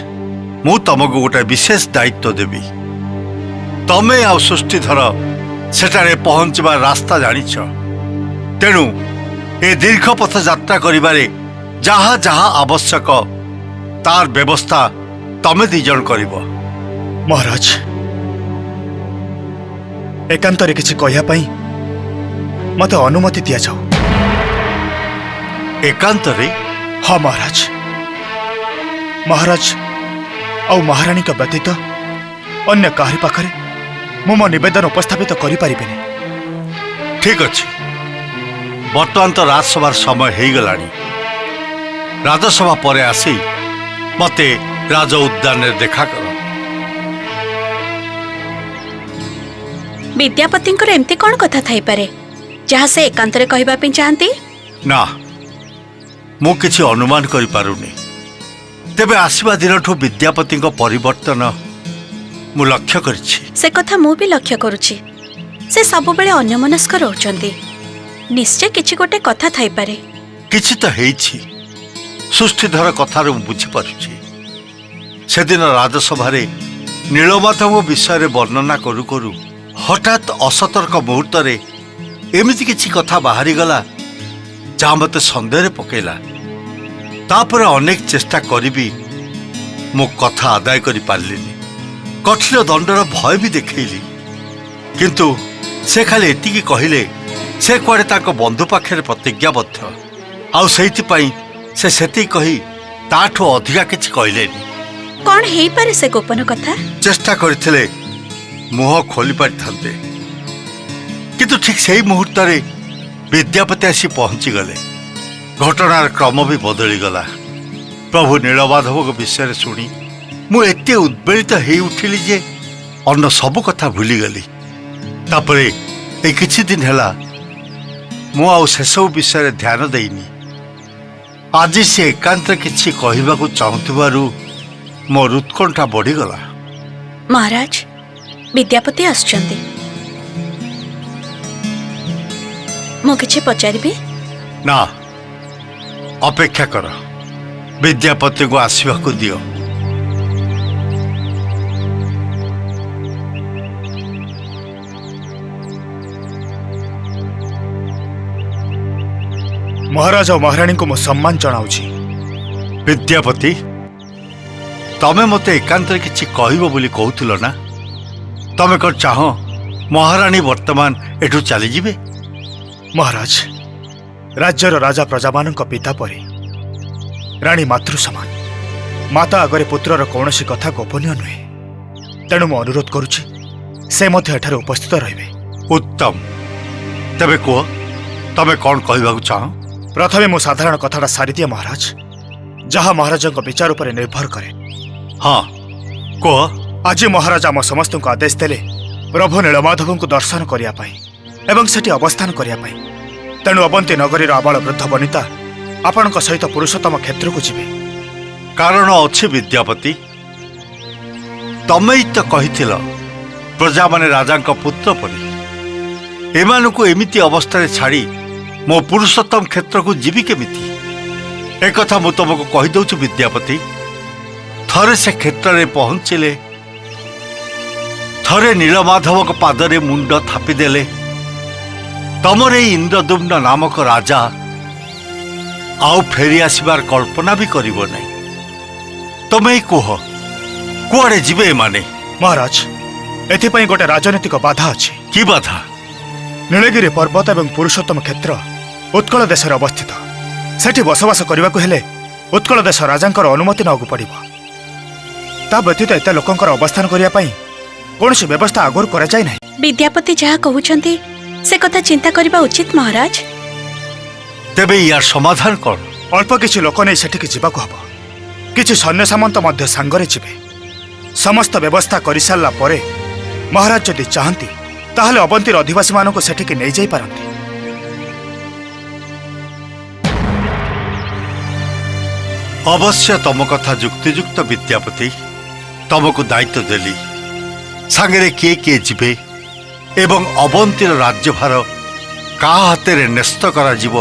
ମୁଁ ତମକୁ ଗୋଟେ ବିଶେଷ ଦାୟିତ୍ୱ ଦେବି। ତମେ ଆଉ ସୃଷ୍ଟିଧର ସେଠାରେ ପହଞ୍ଚିବାର ରାସ୍ତା ଜାଣିଛ। ତେଣୁ ଏ ଦୀର୍ଘ ପଥ ଯାତ୍ରା କରିବାରେ ଯାହା ଯାହା ଆବଶ୍ୟକ ତାର ବ୍ୟବସ୍ଥା ତମେ ଦି ଜଣ କରିବ। ମହାରାଜ, ଏକାନ୍ତରେ କିଛି କହିବା ପାଇଁ ମୋତେ ଅନୁମତି ଦିଆଯାଉ। ଏକାନ୍ତରେ? ହଁ ମହାରାଜ। ମହାରାଜ ଆଉ ମହାରାଣୀଙ୍କ ବ୍ୟତୀତ ଅନ୍ୟ କାହାରି ପାଖରେ ମୁଁ ମୋ ନିବେଦନ ଉପସ୍ଥାପିତ କରିପାରିବିନି। ଠିକ୍ ଅଛି, ବର୍ତ୍ତମାନ ତ ରାଜସଭାର ସମୟ ହେଇଗଲାଣି। ରାଜସଭା ପରେ ଆସି ମୋତେ ରାଜ ଉଦ୍ୟାନରେ ଦେଖା କର। ବିଦ୍ୟାପତିଙ୍କର ଏମିତି କ'ଣ କଥା ଥାଇପାରେ ଯାହା ସେ ଏକାନ୍ତରେ କହିବା ପାଇଁ ଚାହାନ୍ତି? ନା, ମୁଁ କିଛି ଅନୁମାନ କରିପାରୁନି। ତେବେ ଆସିବା ଦିନଠୁ ବିଦ୍ୟାପତିଙ୍କ ପରିବର୍ତ୍ତନ ମୁଁ ଲକ୍ଷ୍ୟ କରିଛି। ସେ କଥା ମୁଁ ବି ଲକ୍ଷ୍ୟ କରୁଛି। ସେ ସବୁବେଳେ ଅନ୍ୟମନସ୍କ ରହୁଛନ୍ତି। ନିଶ୍ଚୟ କିଛି ଗୋଟେ କଥା ଥାଇପାରେ। କିଛି ତ ହେଇଛି। ସୃଷ୍ଟିଧର କଥାରୁ ମୁଁ ବୁଝିପାରୁଛି। ସେଦିନ ରାଜସଭାରେ ନୀଳମାଧବ ବିଷୟରେ ବର୍ଣ୍ଣନା କରୁ କରୁ ହଠାତ୍ ଅସତର୍କ ମୁହୂର୍ତ୍ତରେ ଏମିତି କିଛି କଥା ବାହାରିଗଲା ଯାହା ମୋତେ ସନ୍ଦେହରେ ପକେଇଲା। ତାପରେ ଅନେକ ଚେଷ୍ଟା କରିବି ମୁଁ କଥା ଆଦାୟ କରିପାରିଲିନି। କଠିନ ଦଣ୍ଡର ଭୟ ବି ଦେଖେଇଲି, କିନ୍ତୁ ସେ ଖାଲି ଏତିକି କହିଲେ ସେ କୁଆଡ଼େ ତାଙ୍କ ବନ୍ଧୁ ପାଖରେ ପ୍ରତିଜ୍ଞାବଦ୍ଧ। ଆଉ ସେଇଥିପାଇଁ ସେ ସେତିକି କହି ତାଠୁ ଅଧିକା କିଛି କହିଲେନି। କଣ ହେଇପାରେ ସେ ଗୋପନ କଥା? ଚେଷ୍ଟା କରିଥିଲେ ମୁହଁ ଖୋଲି ପାରିଥାନ୍ତେ, କିନ୍ତୁ ଠିକ୍ ସେଇ ମୁହୂର୍ତ୍ତରେ ବିଦ୍ୟାପତି ଆସି ପହଞ୍ଚିଗଲେ। ଘଟଣାର କ୍ରମ ବି ବଦଳିଗଲା। ପ୍ରଭୁ ନୀଳମାଧବଙ୍କ ବିଷୟରେ ଶୁଣି ମୁଁ ଏତେ ଉଦ୍ବେଳିତ ହେଇ ଉଠିଲି ଯେ ଅନ୍ୟ ସବୁ କଥା ଭୁଲିଗଲି। ତାପରେ ଏଇ କିଛି ଦିନ ହେଲା ମୁଁ ଆଉ ସେସବୁ ବିଷୟରେ ଧ୍ୟାନ ଦେଇନି। ଆଜି ସେ ଏକାନ୍ତରେ କିଛି କହିବାକୁ ଚାହୁଁଥିବାରୁ ମୋର ଉତ୍କଣ୍ଠା ବଢିଗଲା। ମହାରାଜ, ବିଦ୍ୟାପତି ଆସୁଛନ୍ତି। ମୁଁ କିଛି ପଚାରିବି? ନା, ଅପେକ୍ଷା କର। ବିଦ୍ୟାପତିକୁ ଆସିବାକୁ ଦିଅ। ମହାରାଜ ଓ ମହାରାଣୀଙ୍କୁ ମୁଁ ସମ୍ମାନ ଜଣାଉଛି। ବିଦ୍ୟାପତି, ତମେ ମୋତେ ଏକାନ୍ତରେ କିଛି କହିବ ବୋଲି କହୁଥିଲ ନା? ତମେ କ'ଣ ଚାହଁ ମହାରାଣୀ ବର୍ତ୍ତମାନ ଏଠୁ ଚାଲିଯିବେ? ମହାରାଜ, ରାଜ୍ୟର ରାଜା ପ୍ରଜାମାନଙ୍କ ପିତା ପରି ରାଣୀ ମାତୃ ସମାନ। ମାତା ଆଗରେ ପୁତ୍ରର କୌଣସି କଥା ଗୋପନୀୟ ନୁହେଁ। ତେଣୁ ମୁଁ ଅନୁରୋଧ କରୁଛି ସେ ମଧ୍ୟ ଏଠାରେ ଉପସ୍ଥିତ ରହିବେ। ଉତ୍ତମ। ତେବେ କୁହ, ତମେ କ'ଣ କହିବାକୁ ଚାହଁ? ପ୍ରଥମେ ମୁଁ ସାଧାରଣ କଥାଟା ସାରିଦିଏ ମହାରାଜ, ଯାହା ମହାରାଜଙ୍କ ବିଚାର ଉପରେ ନିର୍ଭର କରେ। ହଁ, କୁହ। ଆଜି ମହାରାଜ ଆମ ସମସ୍ତଙ୍କୁ ଆଦେଶ ଦେଲେ ପ୍ରଭୁ ନୀଳମାଧବଙ୍କୁ ଦର୍ଶନ କରିବା ପାଇଁ ଏବଂ ସେଠି ଅବସ୍ଥାନ କରିବା ପାଇଁ। ତେଣୁ ଅବନ୍ତୀ ନଗରୀର ଆବାଳ ବୃଦ୍ଧ ବନିତା ଆପଣଙ୍କ ସହିତ ପୁରୁଷୋତ୍ତମ କ୍ଷେତ୍ରକୁ ଯିବେ। କାରଣ ଅଛି ବିଦ୍ୟାପତି। ତମେ ତ କହିଥିଲ ପ୍ରଜାମାନେ ରାଜାଙ୍କ ପୁତ୍ର ପରି। ଏମାନଙ୍କୁ ଏମିତି ଅବସ୍ଥାରେ ଛାଡ଼ି ମୋ ପୁରୁଷୋତ୍ତମ କ୍ଷେତ୍ରକୁ ଯିବି କେମିତି? ଏକଥା ମୁଁ ତମକୁ କହିଦେଉଛି ବିଦ୍ୟାପତି। ଥରେ ସେ କ୍ଷେତ୍ରରେ ପହଞ୍ଚିଲେ, ଥରେ ନୀଳମାଧବଙ୍କ ପାଦରେ ମୁଣ୍ଡ ଥାପିଦେଲେ, ତମର ଏଇ ଇନ୍ଦ୍ରଦ୍ୟୁମ୍ନ ନାମକ ରାଜା ଆଉ ଫେରି ଆସିବାର କଳ୍ପନା ବି କରିବ ନାହିଁ। ତମେ କୁହ, କୁଆଡ଼େ ଯିବେ ଏମାନେ? ମହାରାଜ, ଏଥିପାଇଁ ଗୋଟେ ରାଜନୈତିକ ବାଧା ଅଛି। କି ବାଧା? ନୀଳଗିରି ପର୍ବତ ଏବଂ ପୁରୁଷୋତ୍ତମ କ୍ଷେତ୍ର ଉତ୍କଳ ଦେଶରେ ଅବସ୍ଥିତ। ସେଠି ବସବାସ କରିବାକୁ ହେଲେ ଉତ୍କଳ ଦେଶ ରାଜାଙ୍କର ଅନୁମତି ନେବାକୁ ପଡ଼ିବ। ତା ବ୍ୟତୀତ ଏତେ ଲୋକଙ୍କର ଅବସ୍ଥାନ କରିବା ପାଇଁ କୌଣସି ବ୍ୟବସ୍ଥା ଆଗରୁ କରାଯାଇ ନାହିଁ। ବିଦ୍ୟାପତି ଯାହା କହୁଛନ୍ତି ସେ କଥା ଚିନ୍ତା କରିବା ଉଚିତ ମହାରାଜ। ତେବେ ୟାର ସମାଧାନ କ'ଣ? ଅଳ୍ପ କିଛି ଲୋକ ନେଇ ସେଠିକି ଯିବାକୁ ହେବ। କିଛି ସୈନ୍ୟ ସାମନ୍ତ ମଧ୍ୟ ସାଙ୍ଗରେ ଯିବେ। ସମସ୍ତ ବ୍ୟବସ୍ଥା କରିସାରିଲା ପରେ ମହାରାଜ ଯଦି ଚାହାନ୍ତି ତାହେଲେ ଅବନ୍ତୀର ଅଧିବାସୀମାନଙ୍କୁ ସେଠିକି ନେଇଯାଇପାରନ୍ତି। ଅବଶ୍ୟ ତମ କଥା ଯୁକ୍ତିଯୁକ୍ତ ବିଦ୍ୟାପତି। ତମକୁ ଦାୟିତ୍ୱ ଦେଲି, ସାଙ୍ଗରେ କିଏ କିଏ ଯିବେ ଏବଂ ଅବନ୍ତୀର ରାଜ୍ୟଭାର କାହା ହାତରେ ନ୍ୟସ୍ତ କରାଯିବ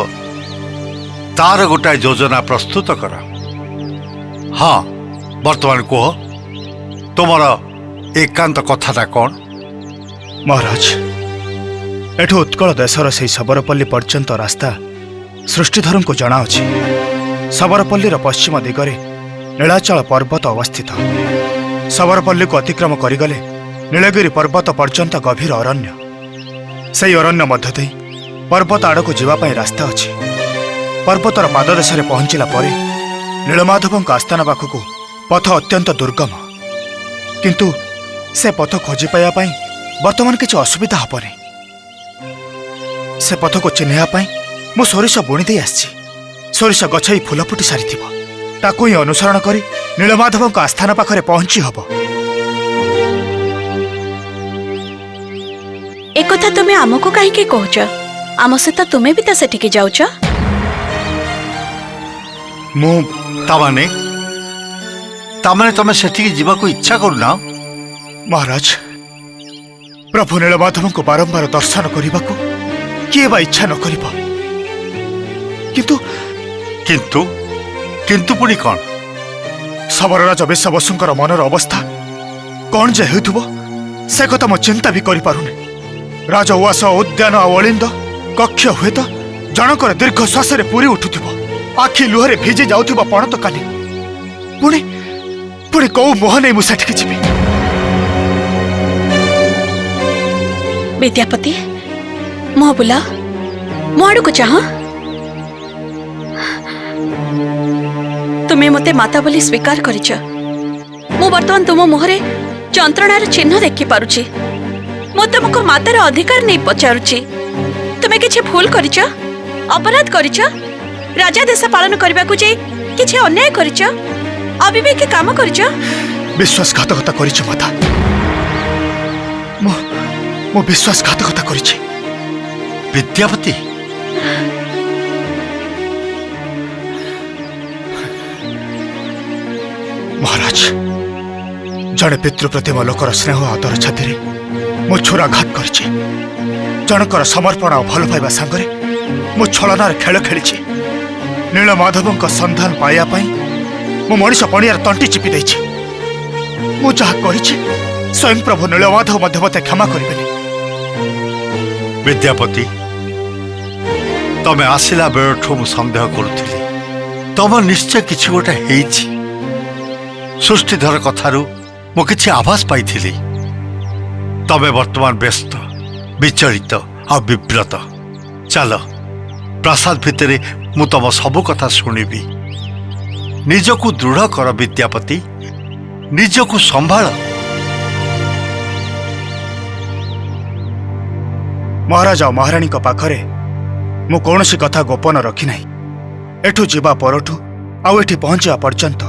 ତାର ଗୋଟାଏ ଯୋଜନା ପ୍ରସ୍ତୁତ କର। ହଁ, ବର୍ତ୍ତମାନ କୁହ, ତୁମର ଏକାନ୍ତ କଥାଟା କ'ଣ? ମହାରାଜ, ଏଠୁ ଉତ୍କଳ ଦେଶର ସେହି ଶବରପଲ୍ଲୀ ପର୍ଯ୍ୟନ୍ତ ରାସ୍ତା ସୃଷ୍ଟିଧରଙ୍କୁ ଜଣାଅଛି। ଶବରପଲ୍ଲୀର ପଶ୍ଚିମ ଦିଗରେ ନୀଳାଚଳ ପର୍ବତ ଅବସ୍ଥିତ। ଶବରପଲ୍ଲୀକୁ ଅତିକ୍ରମ କରିଗଲେ ନୀଳଗିରି ପର୍ବତ ପର୍ଯ୍ୟନ୍ତ ଗଭୀର ଅରଣ୍ୟ। ସେହି ଅରଣ୍ୟ ମଧ୍ୟ ଦେଇ ପର୍ବତ ଆଡ଼କୁ ଯିବା ପାଇଁ ରାସ୍ତା ଅଛି। ପର୍ବତର ପାଦଦେଶରେ ପହଞ୍ଚିଲା ପରେ ନୀଳମାଧବଙ୍କ ଆସ୍ଥାନ ପାଖକୁ ପଥ ଅତ୍ୟନ୍ତ ଦୁର୍ଗମ। କିନ୍ତୁ ସେ ପଥ ଖୋଜି ପାଇବା ପାଇଁ ବର୍ତ୍ତମାନ କିଛି ଅସୁବିଧା ହେବନି। ସେ ପଥକୁ ଚିହ୍ନିବା ପାଇଁ ମୁଁ ସୋରିଷ ବୁଣି ଦେଇ ଆସିଛି। ସୋରିଷ ଗଛ ହିଁ ଫୁଲ ଫୁଟି ସାରିଥିବ। ତାକୁ ହିଁ ଅନୁସରଣ କରି ନୀଳମାଧବଙ୍କ ଆସ୍ଥାନ ପାଖରେ ପହଞ୍ଚି ହେବ। ଏକଥା ତୁମେ ଆମକୁ କାହିଁକି କହୁଛ? ଆମ ସହିତ ତୁମେ ବି ତ ସେଠିକି ଯାଉଛ। ମୁଁ ତାମାନେ ତମେ ସେଠିକି ଯିବାକୁ ଇଚ୍ଛା କରୁନା? ମହାରାଜ, ପ୍ରଭୁ ନୀଳମାଧବଙ୍କୁ ବାରମ୍ବାର ଦର୍ଶନ କରିବାକୁ କିଏ ବା ଇଚ୍ଛା ନ କରିବ? କିନ୍ତୁ କିନ୍ତୁ କିନ୍ତୁ ପୁଣି କ'ଣ? ଶବରରାଜ ବିଶ୍ୱବସୁଙ୍କର ମନର ଅବସ୍ଥା କ'ଣ ଯେ ହେଉଥିବ ସେ କଥା ମୁଁ ଚିନ୍ତା ବି କରିପାରୁନି। ରାଜ ଉଆସ, ଉଦ୍ୟାନ ଆଉ ଅଳିନ୍ଦ କକ୍ଷ ହୁଏତ ଜଣଙ୍କର ଦୀର୍ଘ ଶ୍ୱାସରେ ପୁରି ଉଠୁଥିବ। ଆଖି ଲୁହରେ ଭିଜି ଯାଉଥିବ ପଣତ କାନି। ପୁଣି ପୁଣି କୋଉ ମୋହ ନେଇ ମୁଁ ସେଠିକି ଯିବି? ବିଦ୍ୟାପତି, ମୁହଁ ବୁଲାଅ, ମୋ ଆଡ଼କୁ ଚାହଁ। तुमे मते माता बोली स्वीकार करिछ। मु वर्तमान तुम मुहरे जंत्रणार चिन्ह देखि पारुछि। मु तुमको मातार अधिकार नहीं पचारुछि। तुमे किछि भूल करिछ, अपराध करिछ, राजा देश पालन करबा को जे किछि अन्याय करिछ, अविवेक काम करिछ। विश्वासघातकता करिछ माता। मो विश्वासघातकता करिछ। विद्यापति महाराज, जड़े पितृ प्रतिम लोकर स्नेह आदर छाती मो छोराघात करिछि। जनकर समर्पण और भल पाइबा सांगरे मो छलनार खेल खेली। नीलमाधव संधान पाइबा पई मो मनीष पणियार तंटी चिपी देछि। मो जहा करिछि स्वयं प्रभु नीलमाधव मध्य मते क्षमा करिबेनि। विद्यापति तमे आसिला बेलठू मु संदेह करुथिली तम निश्चय किछि गोटे हेइछि। सृष्टिधर कथारू मु किछि आभास पाइथिली। तमे वर्तमान व्यस्त, विचलित और विव्रत। चल प्रासाद भितरे मु तम सबु कथा शुणिबी। निजकु दृढ़ कर विद्यापति, निजकु संभाळ। महाराज और महाराणी पाखरे मु कौनसी कथा गोपन रखी नाही। एठू जीवा परठू आउ एठी पहुंचा पर्यंत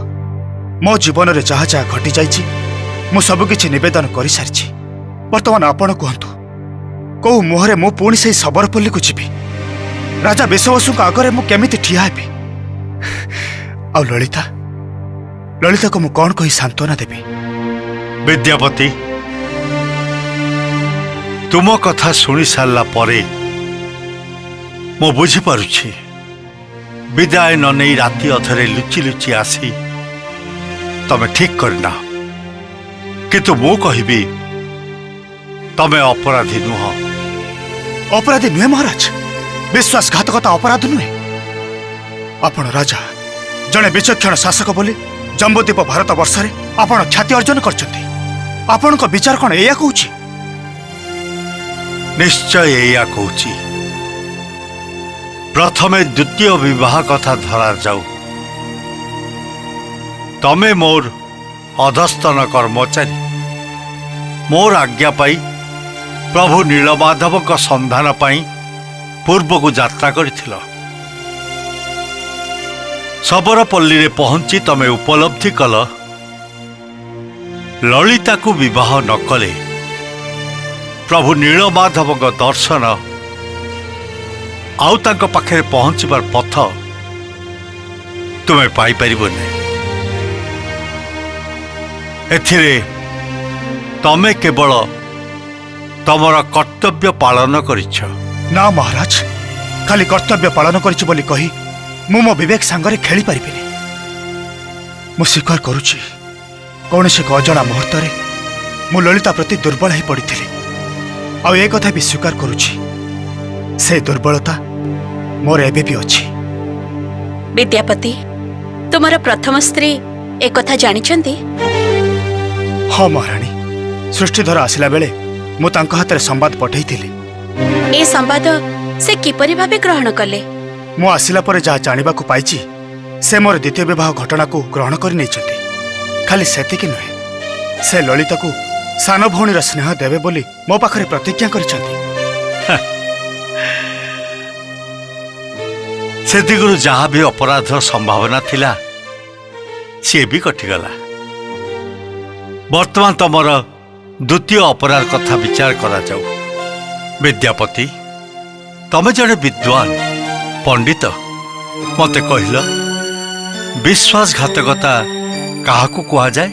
मो जीवन रे जहा जहा घटी जाइछि मु सब किछि निवेदन करि सारिछि। वर्तमान आपण कहंतु कहू मुहरे मु पुणी से सबरपल्ली को जीवी। राजा विश्ववसु आगरे मु केमिति ठिया हेबी? आ ललिता ललिता को मु कौन कही सांत्वना देबी? विद्यापति तुम कथा शुणी सारा परे मु बुझी पारुछि विदाय न नहीं राति अधरे लुचि लुचि आसी तमे ठीक करना। किंतु मु कहिबी तमे अपराधी नुह। अपराधी नुहे महाराज। विश्वासघातकता अपराध नुहे। आपण राजा जड़े विचक्षण शासक बोली जम्बूद्वीप भारत वर्ष में आपण ख्याति अर्जन करछंती। आपण को विचार कौन एया कहूछि? निश्चय एया कहूछि। प्रथमे द्वितीय विवाह कथा धरा जाऊ। तमे मोर अधस्तन कर्मचारी मोर आज्ञा पाई प्रभु नीलमाधव का संधान पाई पूर्व को यात्रा करिथिल। सबरपल्ली रे पहुंची तमे उपलब्धि कल ललिता को विवाह न कले प्रभु नीलमाधव का दर्शन आउ तांको पाखे पहुंचबार पथ तुमे पाई परिबोनी। एथिरे तमे केवल तमर कर्तव्य पालन करिछ। ना महाराज, खाली कर्तव्य पालन करिछि बोली कही मु मो विवेक सांगरे खेली पारिबिनी। मु स्वीकार करुछि कौनसी एक अजणा मुहूर्त मु ललिता प्रति दुर्बल ही पड़िथिली। आ ए कथा भी स्वीकार करुछि से दुर्बलता मोर एबे भी अछि। विद्यापति तुमर प्रथम स्त्री एक कथा जानिछंती? हाँ महाराणी, सृष्टिधर आसिला बेले मु तांको हाथ रे संवाद पठैथिली। ए संवाद से किपरि भाबे ग्रहण कले? मु आसिला परे जहा जानिबा को पाइछि से मोर द्वितीय विवाह घटना को ग्रहण करि नैछंती। खाली सेतिकी नुहे, से ललिता को सान भौणीर स्नेह देवे बोली मो पाखरे प्रतिज्ञा करिछंती। से दिगुरु जहाँ भी अपराध संभावना थिला सी भी कटिगला। वर्तमान तमर द्वितीय अपराध कथा विचार करा जाऊ। विद्यापति तमे जड़े विद्वान पंडित, मते कहल विश्वासघातकता काहाकू कहा जाए?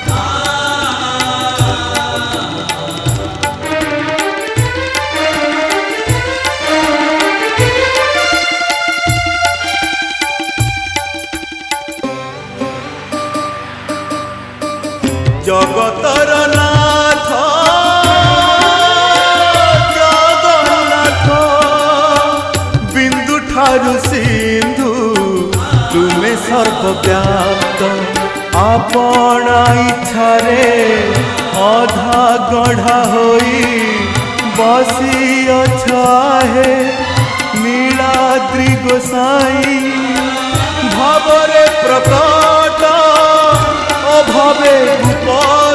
जगतर नाथ जगन्नाथ बिंदु ठारु सिंधु तुमे सर्वव्याप्त आपणा इच्छारे अधा गढ़ा होई बसी अछाहे नीलाद्रि गोसाई भावरे प्रकट ভবে গোপনে